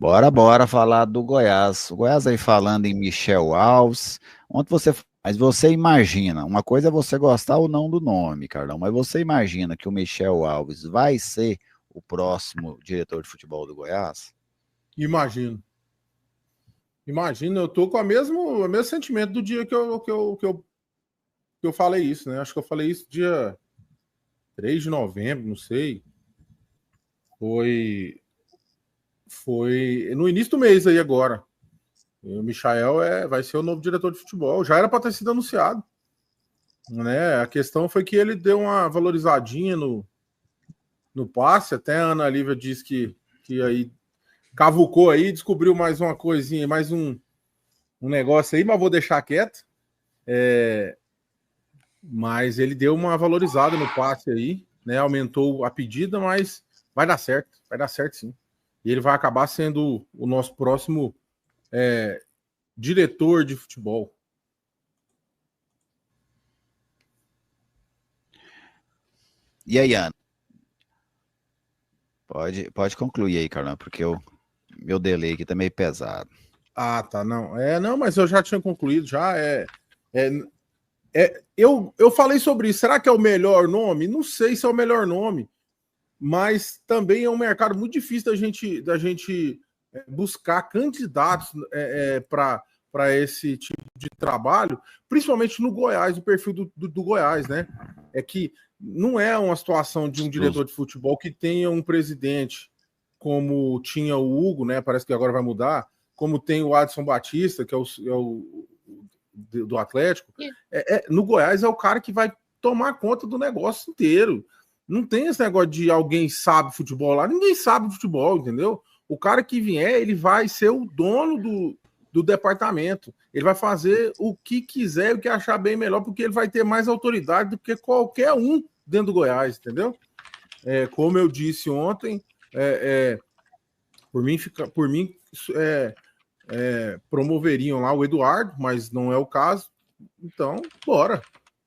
Bora falar do Goiás. O Goiás aí falando em Michel Alves. Mas você imagina, uma coisa é você gostar ou não do nome, Carlão, mas você imagina que o Michel Alves vai ser o próximo diretor de futebol do Goiás? Imagino. Imagino, eu tô com o mesmo sentimento do dia que eu falei isso, né? Acho que eu falei isso dia 3 de novembro, não sei. Foi, foi no início do mês aí agora. E o Michael vai ser o novo diretor de futebol. Já era para ter sido anunciado, né? A questão foi que ele deu uma valorizadinha no passe. Até a Ana Lívia disse que aí cavucou aí, descobriu mais uma coisinha, mais um negócio aí, mas vou deixar quieto. Mas ele deu uma valorizada no passe aí, né? Aumentou a pedida, mas vai dar certo sim. E ele vai acabar sendo o nosso próximo diretor de futebol. E aí, Ana? Pode concluir aí, Carlão, porque meu delay aqui tá meio pesado. Ah, tá, não. Não, mas eu já tinha concluído, já. Eu falei sobre isso. Será que é o melhor nome? Não sei se é o melhor nome, mas também é um mercado muito difícil da gente buscar candidatos para esse tipo de trabalho, principalmente no Goiás, o perfil do Goiás, né? É que não é uma situação de um diretor de futebol que tenha um presidente como tinha o Hugo, né? Parece que agora vai mudar, como tem o Adson Batista, que é o do Atlético. No Goiás é o cara que vai tomar conta do negócio inteiro. Não tem esse negócio de alguém sabe futebol lá. Ninguém sabe futebol, entendeu? O cara que vier, ele vai ser o dono do departamento. Ele vai fazer o que quiser, o que achar bem melhor, porque ele vai ter mais autoridade do que qualquer um dentro do Goiás, entendeu? Como eu disse ontem, por mim promoveriam lá o Eduardo, mas não é o caso. Então,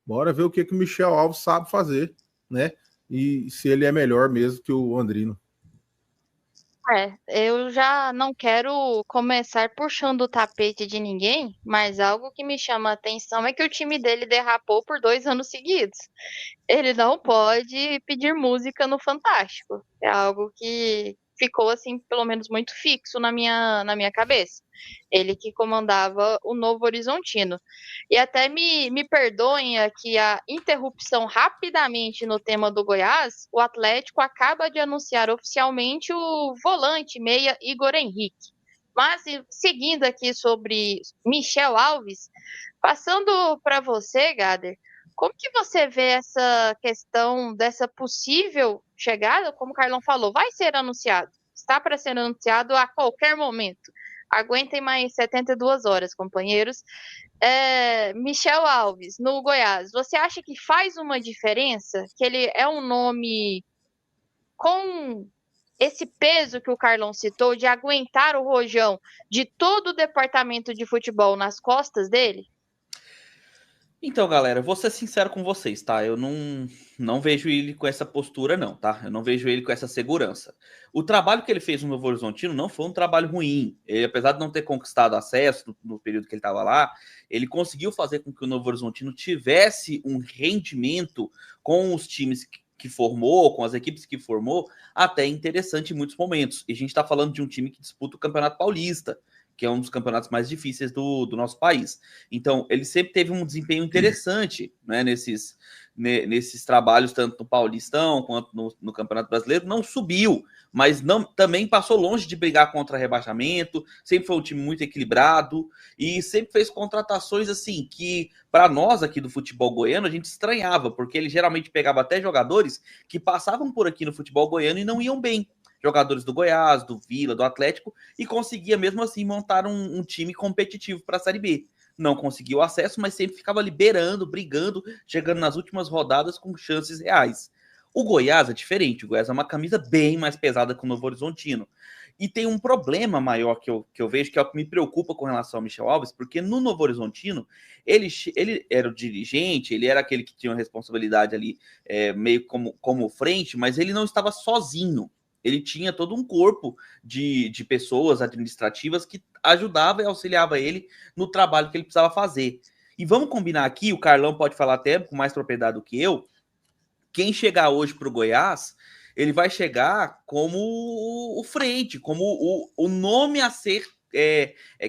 bora ver o que o Michel Alves sabe fazer, né? E se ele é melhor mesmo que o Andrino. Eu já não quero começar puxando o tapete de ninguém, mas algo que me chama a atenção é que o time dele derrapou por 2 anos seguidos. Ele não pode pedir música no Fantástico. É algo que ficou, assim, pelo menos muito fixo na minha cabeça. Ele que comandava o Novo Horizontino. E até me perdoem aqui a interrupção rapidamente no tema do Goiás, o Atlético acaba de anunciar oficialmente o volante meia Igor Henrique. Mas seguindo aqui sobre Michel Alves, passando para você, Gader, como que você vê essa questão dessa possível chegada? Como o Carlão falou, vai ser anunciado. Está para ser anunciado a qualquer momento. Aguentem mais 72 horas, companheiros. Michel Alves, no Goiás, você acha que faz uma diferença? Que ele é um nome com esse peso que o Carlão citou, de aguentar o rojão de todo o departamento de futebol nas costas dele? Então, galera, vou ser sincero com vocês, tá? Eu não vejo ele com essa postura, não, tá? Eu não vejo ele com essa segurança. O trabalho que ele fez no Novo Horizontino não foi um trabalho ruim. Ele, apesar de não ter conquistado acesso no período que ele estava lá, ele conseguiu fazer com que o Novo Horizontino tivesse um rendimento com os times que formou, com as equipes que formou, até interessante em muitos momentos. E a gente está falando de um time que disputa o Campeonato Paulista, que é um dos campeonatos mais difíceis do nosso país. Então, ele sempre teve um desempenho interessante, né, nesses trabalhos, tanto no Paulistão quanto no Campeonato Brasileiro. Não subiu, mas também passou longe de brigar contra rebaixamento, sempre foi um time muito equilibrado e sempre fez contratações assim que, para nós aqui do futebol goiano, a gente estranhava, porque ele geralmente pegava até jogadores que passavam por aqui no futebol goiano e não iam bem. Jogadores do Goiás, do Vila, do Atlético, e conseguia mesmo assim montar um time competitivo para a Série B. Não conseguiu acesso, mas sempre ficava liberando, brigando, chegando nas últimas rodadas com chances reais. O Goiás é diferente, o Goiás é uma camisa bem mais pesada que o Novo Horizontino. E tem um problema maior que eu vejo, que é o que me preocupa com relação ao Michel Alves, porque no Novo Horizontino, ele era o dirigente, ele era aquele que tinha uma responsabilidade ali, meio como frente, mas ele não estava sozinho. Ele tinha todo um corpo de pessoas administrativas que ajudava e auxiliava ele no trabalho que ele precisava fazer. E vamos combinar aqui, o Carlão pode falar até com mais propriedade do que eu, quem chegar hoje para o Goiás, ele vai chegar como o Freire, como o nome a ser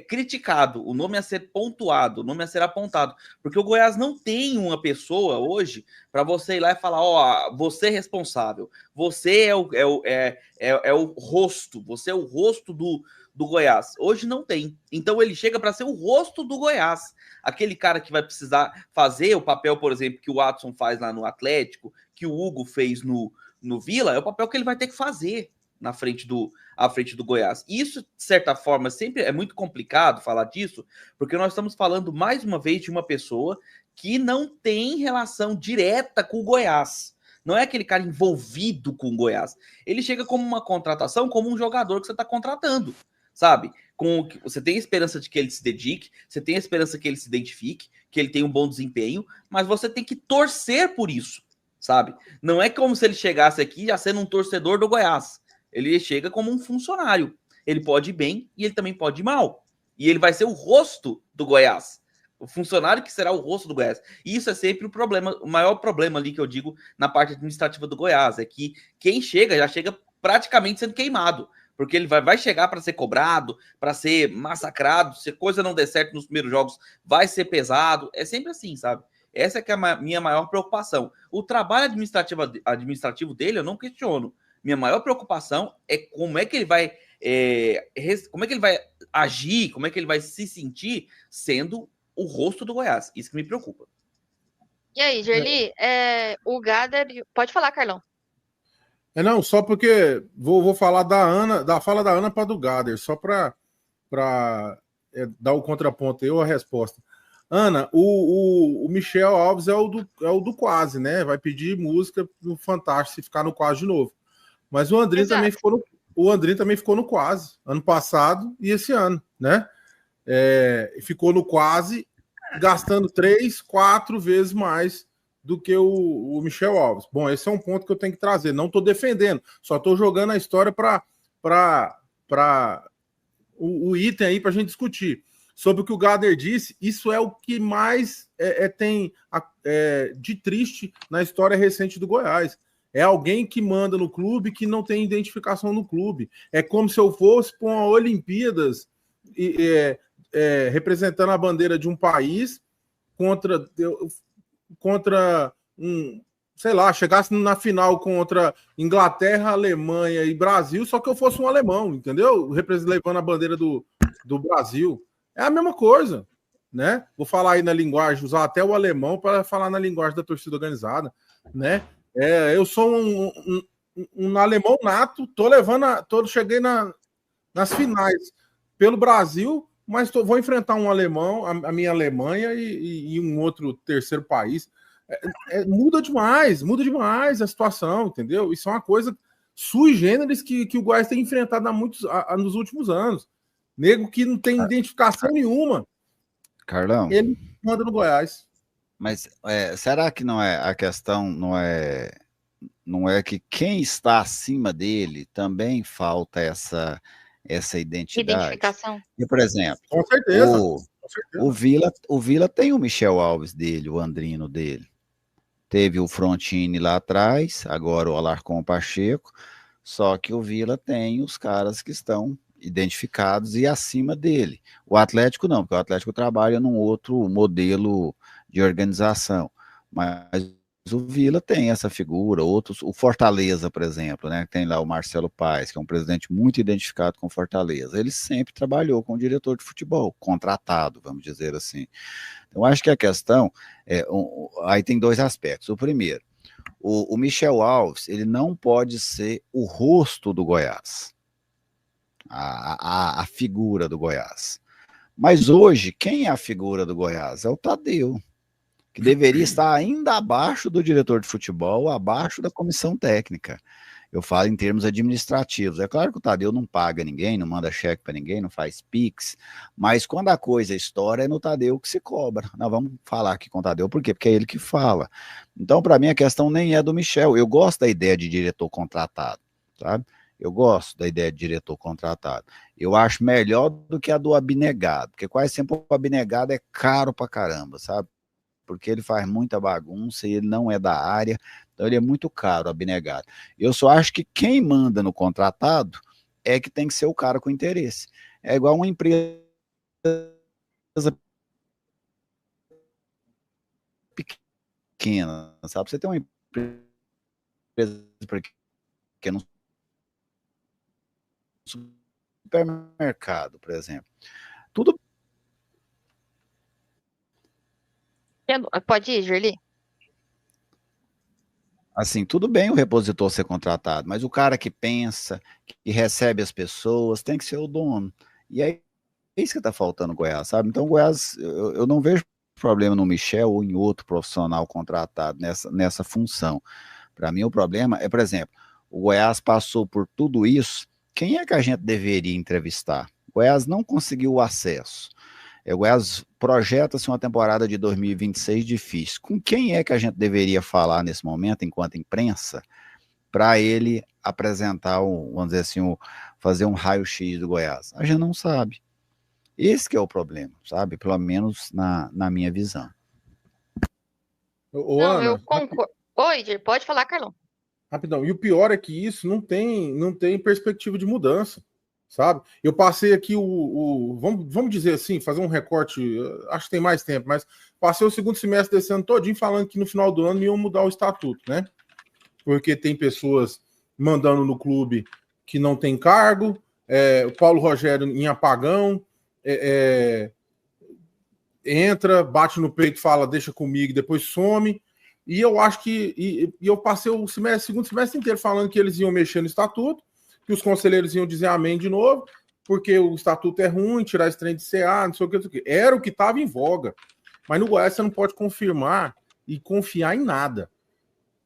criticado, o nome a ser pontuado, o nome a ser apontado. Porque o Goiás não tem uma pessoa hoje para você ir lá e falar, ó, você é responsável, você é o rosto, você é o rosto do Goiás. Hoje não tem. Então ele chega para ser o rosto do Goiás. Aquele cara que vai precisar fazer o papel, por exemplo, que o Watson faz lá no Atlético, que o Hugo fez no Vila, é o papel que ele vai ter que fazer à frente do Goiás. Isso, de certa forma, sempre é muito complicado falar disso, porque nós estamos falando, mais uma vez, de uma pessoa que não tem relação direta com o Goiás. Não é aquele cara envolvido com o Goiás. Ele chega como uma contratação, como um jogador que você está contratando, sabe? Você tem a esperança de que ele se dedique, você tem a esperança que ele se identifique, que ele tenha um bom desempenho, mas você tem que torcer por isso, sabe? Não é como se ele chegasse aqui já sendo um torcedor do Goiás. Ele chega como um funcionário. Ele pode ir bem e ele também pode ir mal. E ele vai ser o rosto do Goiás. O funcionário que será o rosto do Goiás. E isso é sempre o problema, o maior problema ali que eu digo na parte administrativa do Goiás. É que quem chega, já chega praticamente sendo queimado. Porque ele vai chegar para ser cobrado, para ser massacrado. Se a coisa não der certo nos primeiros jogos, vai ser pesado. É sempre assim, sabe? Essa é que é a minha maior preocupação. O trabalho administrativo dele, eu não questiono. Minha maior preocupação é como é que ele vai agir, como é que ele vai se sentir sendo o rosto do Goiás. Isso que me preocupa. E aí, Gerli, o Gader... Pode falar, Carlão. Não, só porque vou falar da fala da Ana para do Gader, só para dar o contraponto aí, ou a resposta. Ana, o Michel Alves é o do quase, né? Vai pedir música no Fantástico se ficar no quase de novo. Mas o Andrinho também ficou no quase, ano passado e esse ano, né? Ficou no quase, gastando 3, 4 vezes mais do que o Michel Alves. Bom, esse é um ponto que eu tenho que trazer. Não estou defendendo, só estou jogando a história para o item aí para a gente discutir. Sobre o que o Gader disse, isso é o que mais tem de triste na história recente do Goiás. É alguém que manda no clube que não tem identificação no clube. É como se eu fosse para uma Olimpíadas representando a bandeira de um país contra sei lá, chegasse na final contra Inglaterra, Alemanha e Brasil, só que eu fosse um alemão, entendeu? Levando a bandeira do Brasil. É a mesma coisa, né? Vou falar aí na linguagem, usar até o alemão para falar na linguagem da torcida organizada, né? Eu sou um alemão nato, cheguei nas finais pelo Brasil, mas vou enfrentar um alemão, a minha Alemanha e um outro terceiro país. Muda demais a situação, entendeu? Isso é uma coisa sui generis que o Goiás tem enfrentado nos últimos anos. Nego que não tem identificação nenhuma. Carlão. Ele manda no Goiás. Mas será que não é a questão, não é que quem está acima dele também falta essa identificação? E, por exemplo, com certeza. O Vila tem o Michel Alves dele, o Andrino dele. Teve o Frontini lá atrás, agora o Alarcon Pacheco, só que o Vila tem os caras que estão identificados e acima dele. O Atlético não, porque o Atlético trabalha num outro modelo de organização, mas o Vila tem essa figura, outros, o Fortaleza, por exemplo, né, tem lá o Marcelo Paes, que é um presidente muito identificado com Fortaleza, ele sempre trabalhou com o diretor de futebol, contratado, vamos dizer assim. Então, acho que a questão, aí tem 2 aspectos. O primeiro, o Michel Alves, ele não pode ser o rosto do Goiás, a figura do Goiás. Mas hoje, quem é a figura do Goiás? É o Tadeu, que deveria estar ainda abaixo do diretor de futebol, abaixo da comissão técnica. Eu falo em termos administrativos. É claro que o Tadeu não paga ninguém, não manda cheque para ninguém, não faz Pix, mas quando a coisa estoura, é no Tadeu que se cobra. Nós vamos falar aqui com o Tadeu, por quê? Porque é ele que fala. Então, para mim, a questão nem é do Michel. Eu gosto da ideia de diretor contratado, sabe? Eu gosto da ideia de diretor contratado. Eu acho melhor do que a do abnegado, porque quase sempre o abnegado é caro pra caramba, sabe? Porque ele faz muita bagunça e ele não é da área, então ele é muito caro, o abnegado. Eu só acho que quem manda no contratado é que tem que ser o cara com interesse. É igual uma empresa pequena, sabe? Você tem uma empresa pequena, um supermercado, por exemplo. Tudo Pode ir, Gerli? assim, tudo bem o repositor ser contratado, mas o cara que pensa, que recebe as pessoas, tem que ser o dono. E aí é isso que está faltando no Goiás, sabe? Então, o Goiás, eu não vejo problema no Michel ou em outro profissional contratado nessa função. Para mim, o problema é, por exemplo, o Goiás passou por tudo isso, quem é que a gente deveria entrevistar? O Goiás não conseguiu o acesso. O Goiás projeta-se uma temporada de 2026 difícil. Com quem é que a gente deveria falar nesse momento, enquanto imprensa, para ele apresentar, vamos dizer assim, fazer um raio-x do Goiás? A gente não sabe. Esse que é o problema, sabe? Pelo menos na minha visão. Ô, Não, eu Ana, concordo. Oi, Gerli, pode falar, Carlão. rapidão. E o pior é que isso não tem perspectiva de mudança, sabe? Eu passei aqui vamos dizer assim, fazer um recorte, acho que tem mais tempo, mas passei o segundo semestre desse ano todinho falando que no final do ano iam mudar o estatuto, né? Porque tem pessoas mandando no clube que não tem cargo, o Paulo Rogério em apagão, entra, bate no peito, fala, deixa comigo, depois some. E eu acho que. E eu passei o segundo semestre inteiro falando que eles iam mexer no estatuto, que os conselheiros iam dizer amém de novo, porque o estatuto é ruim, tirar esse trem de CA, não sei o que, não sei o que. Era o que estava em voga. Mas no Goiás você não pode confirmar e confiar em nada.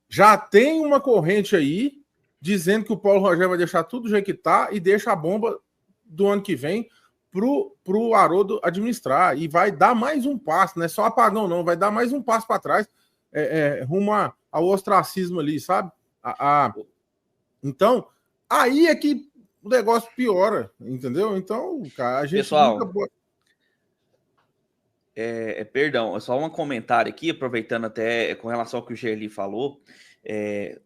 Já tem uma corrente aí dizendo que o Paulo Rogério vai deixar tudo do jeito que está e deixa a bomba do ano que vem pro Haroldo administrar. E vai dar mais um passo, não é só apagão, não, vai dar mais um passo para trás, rumo ao ostracismo ali, sabe? Então, aí é que o negócio piora, entendeu? Então, cara, a gente Pessoal, nunca... perdão, só um comentário aqui, aproveitando até com relação ao que o Gerli falou.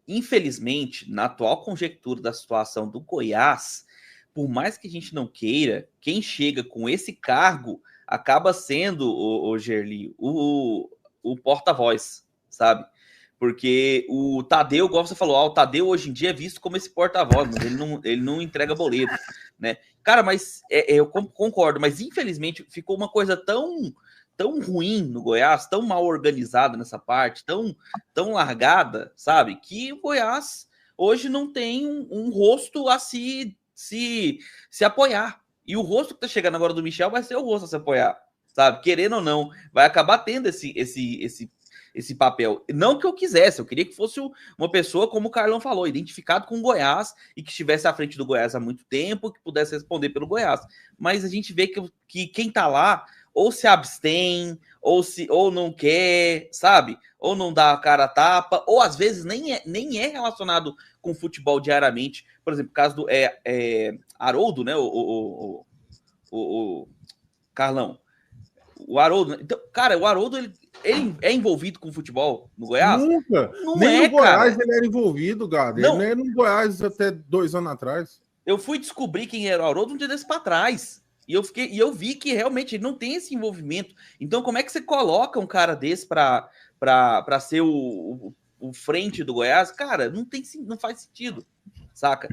Infelizmente, na atual conjectura da situação do Goiás, por mais que a gente não queira, quem chega com esse cargo acaba sendo, o Gerli, o porta-voz, sabe? Porque o Tadeu, igual você falou, o Tadeu hoje em dia é visto como esse porta-voz, mas ele não entrega boleto, né? Cara, mas eu concordo, mas infelizmente ficou uma coisa tão ruim no Goiás, tão mal organizada nessa parte, tão largada, sabe? Que o Goiás hoje não tem um rosto a se apoiar. E o rosto que tá chegando agora do Michel vai ser o rosto a se apoiar, sabe? Querendo ou não, vai acabar tendo esse papel. Não que eu quisesse, eu queria que fosse uma pessoa, como o Carlão falou, identificado com o Goiás e que estivesse à frente do Goiás há muito tempo, que pudesse responder pelo Goiás. Mas a gente vê que quem tá lá ou se abstém, ou não quer, sabe? Ou não dá a cara a tapa, ou às vezes nem é relacionado com futebol diariamente. Por exemplo, o caso do Haroldo, né? O Carlão. O Haroldo. Então, cara, o Haroldo, ele é envolvido com futebol no Goiás? Nunca. Não Nem no Goiás cara. ele era envolvido, Gado. Não. Ele não era no Goiás até 2 anos atrás. Eu fui descobrir quem era o Haroldo um dia desse para trás. E eu vi que realmente ele não tem esse envolvimento. Então, como é que você coloca um cara desse para ser o frente do Goiás? Cara, não faz sentido, saca?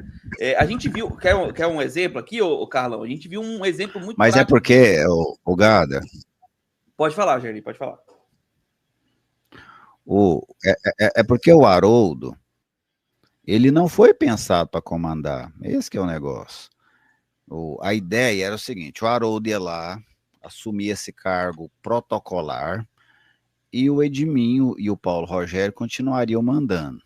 A gente viu, quer um exemplo aqui, ô Carlão? A gente viu um exemplo muito Mas prático. É porque, o Gada... Pode falar, Gerli, pode falar. É porque o Haroldo, ele não foi pensado para comandar. Esse que é o negócio. A ideia era o seguinte: o Haroldo ia lá, assumia esse cargo protocolar, e o Edminho e o Paulo Rogério continuariam mandando.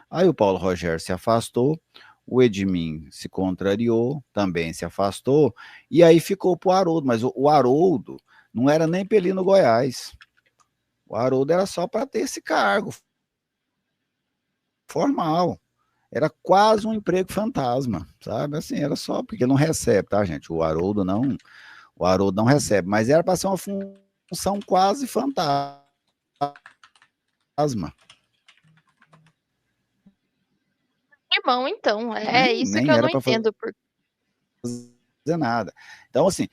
Aí o Paulo Rogério se afastou, o Edminho se contrariou, também se afastou, e aí ficou para o Haroldo. Mas o Haroldo não era nem para ele ir no Goiás. O Haroldo era só para ter esse cargo formal. era quase um emprego fantasma, sabe? Assim, era só porque não recebe, tá, gente? O Haroldo não recebe, mas era para ser uma função quase fantasma. Irmão, então, é isso que Nem eu era não para entendo. fazer nada. Então, assim,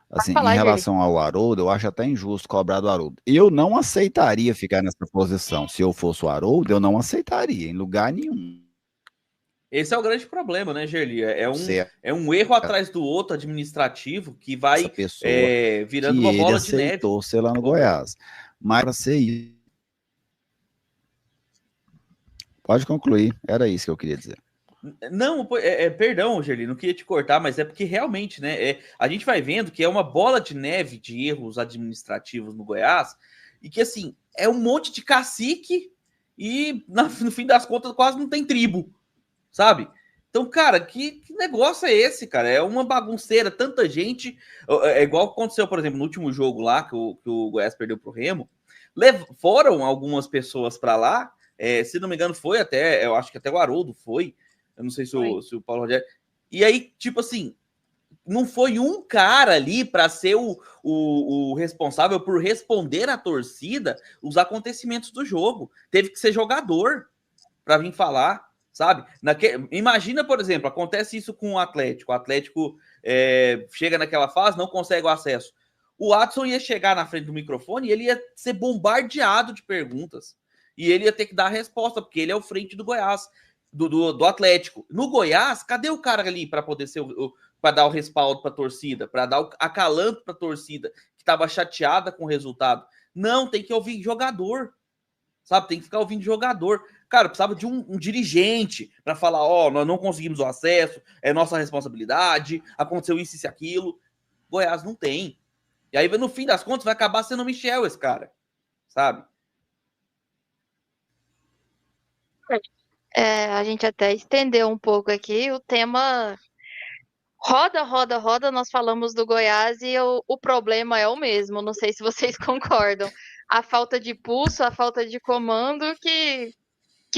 Pode assim, em falar, Gerli. relação ao Haroldo, eu acho até injusto cobrar do Haroldo. Eu não aceitaria ficar nessa posição. Se eu fosse o Haroldo, eu não aceitaria, em lugar nenhum. Esse é o grande problema, né, Gerli? Ser É um erro atrás do outro administrativo que essa vai pessoa virando que uma ele bola de neve. aceitou ser lá no Goiás. Mas para ser isso. Pode concluir, era isso que eu queria dizer. Não, perdão, Gerli, não queria te cortar, mas é porque realmente, né, a gente vai vendo que é uma bola de neve de erros administrativos no Goiás e que, assim, é um monte de cacique e, no fim das contas, quase não tem tribo, sabe? Então, cara, que negócio é esse, cara? É uma bagunceira, tanta gente. É igual aconteceu, por exemplo, no último jogo lá, que o Goiás perdeu pro Remo. Foram algumas pessoas para lá, se não me engano, foi até, eu acho que até o Haroldo foi. Eu não sei se o Paulo Rogério. E aí, tipo assim, não foi um cara ali para ser o responsável por responder à torcida os acontecimentos do jogo. Teve que ser jogador para vir falar, sabe? Imagina, por exemplo, acontece isso com o Atlético. O Atlético chega naquela fase, não consegue o acesso. O Watson ia chegar na frente do microfone e ele ia ser bombardeado de perguntas. E ele ia ter que dar a resposta, porque ele é o frente do Goiás, do Atlético. No Goiás, cadê o cara ali para poder ser para dar o respaldo para a torcida, para dar o acalanto para a torcida que estava chateada com o resultado? Não, tem que ouvir jogador, sabe? Tem que ficar ouvindo jogador. Cara, precisava de um dirigente para falar, ó, nós não conseguimos o acesso, é nossa responsabilidade, aconteceu isso e aquilo. Goiás não tem. E aí, no fim das contas, vai acabar sendo o Michel esse cara, sabe? A gente até estendeu um pouco aqui o tema. Roda, roda, roda, nós falamos do Goiás e o problema é o mesmo. Não sei se vocês concordam. A falta de pulso, a falta de comando que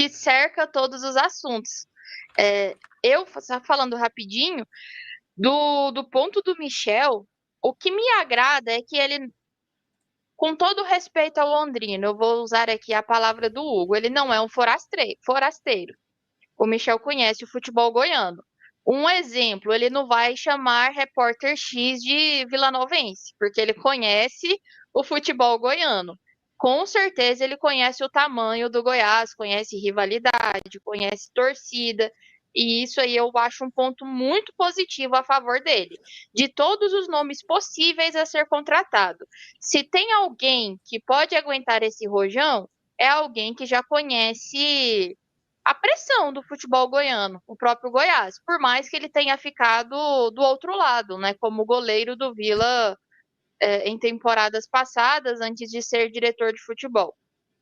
cerca todos os assuntos. Eu, só falando rapidinho, do ponto do Michel, o que me agrada é que ele, com todo respeito ao Londrina, eu vou usar aqui a palavra do Hugo, ele não é um forasteiro. O Michel conhece o futebol goiano. Um exemplo, ele não vai chamar repórter X de vilanovense, porque ele conhece o futebol goiano. Com certeza ele conhece o tamanho do Goiás, conhece rivalidade, conhece torcida, e isso aí eu acho um ponto muito positivo a favor dele. De todos os nomes possíveis a ser contratado, se tem alguém que pode aguentar esse rojão, é alguém que já conhece a pressão do futebol goiano, o próprio Goiás, por mais que ele tenha ficado do outro lado, né, como goleiro do Vila em temporadas passadas, antes de ser diretor de futebol.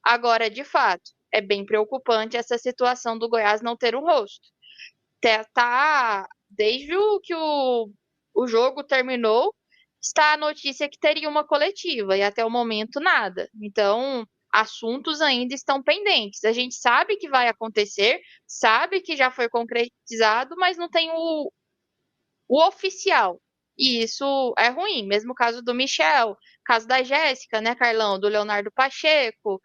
Agora, de fato, é bem preocupante essa situação do Goiás não ter um rosto. Desde que o jogo terminou, está a notícia que teria uma coletiva, e até o momento nada. Então, assuntos ainda estão pendentes. A gente sabe que vai acontecer, sabe que já foi concretizado, mas não tem o oficial. E isso é ruim. Mesmo o caso do Michel, caso da Jéssica, né, Carlão, do Leonardo Pacheco,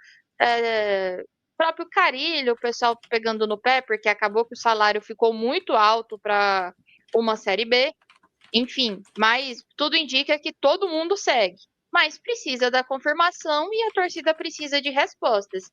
próprio Carilho, o pessoal pegando no pé, porque acabou que o salário ficou muito alto para uma Série B. Enfim, mas tudo indica que todo mundo segue. Mas precisa da confirmação e a torcida precisa de respostas.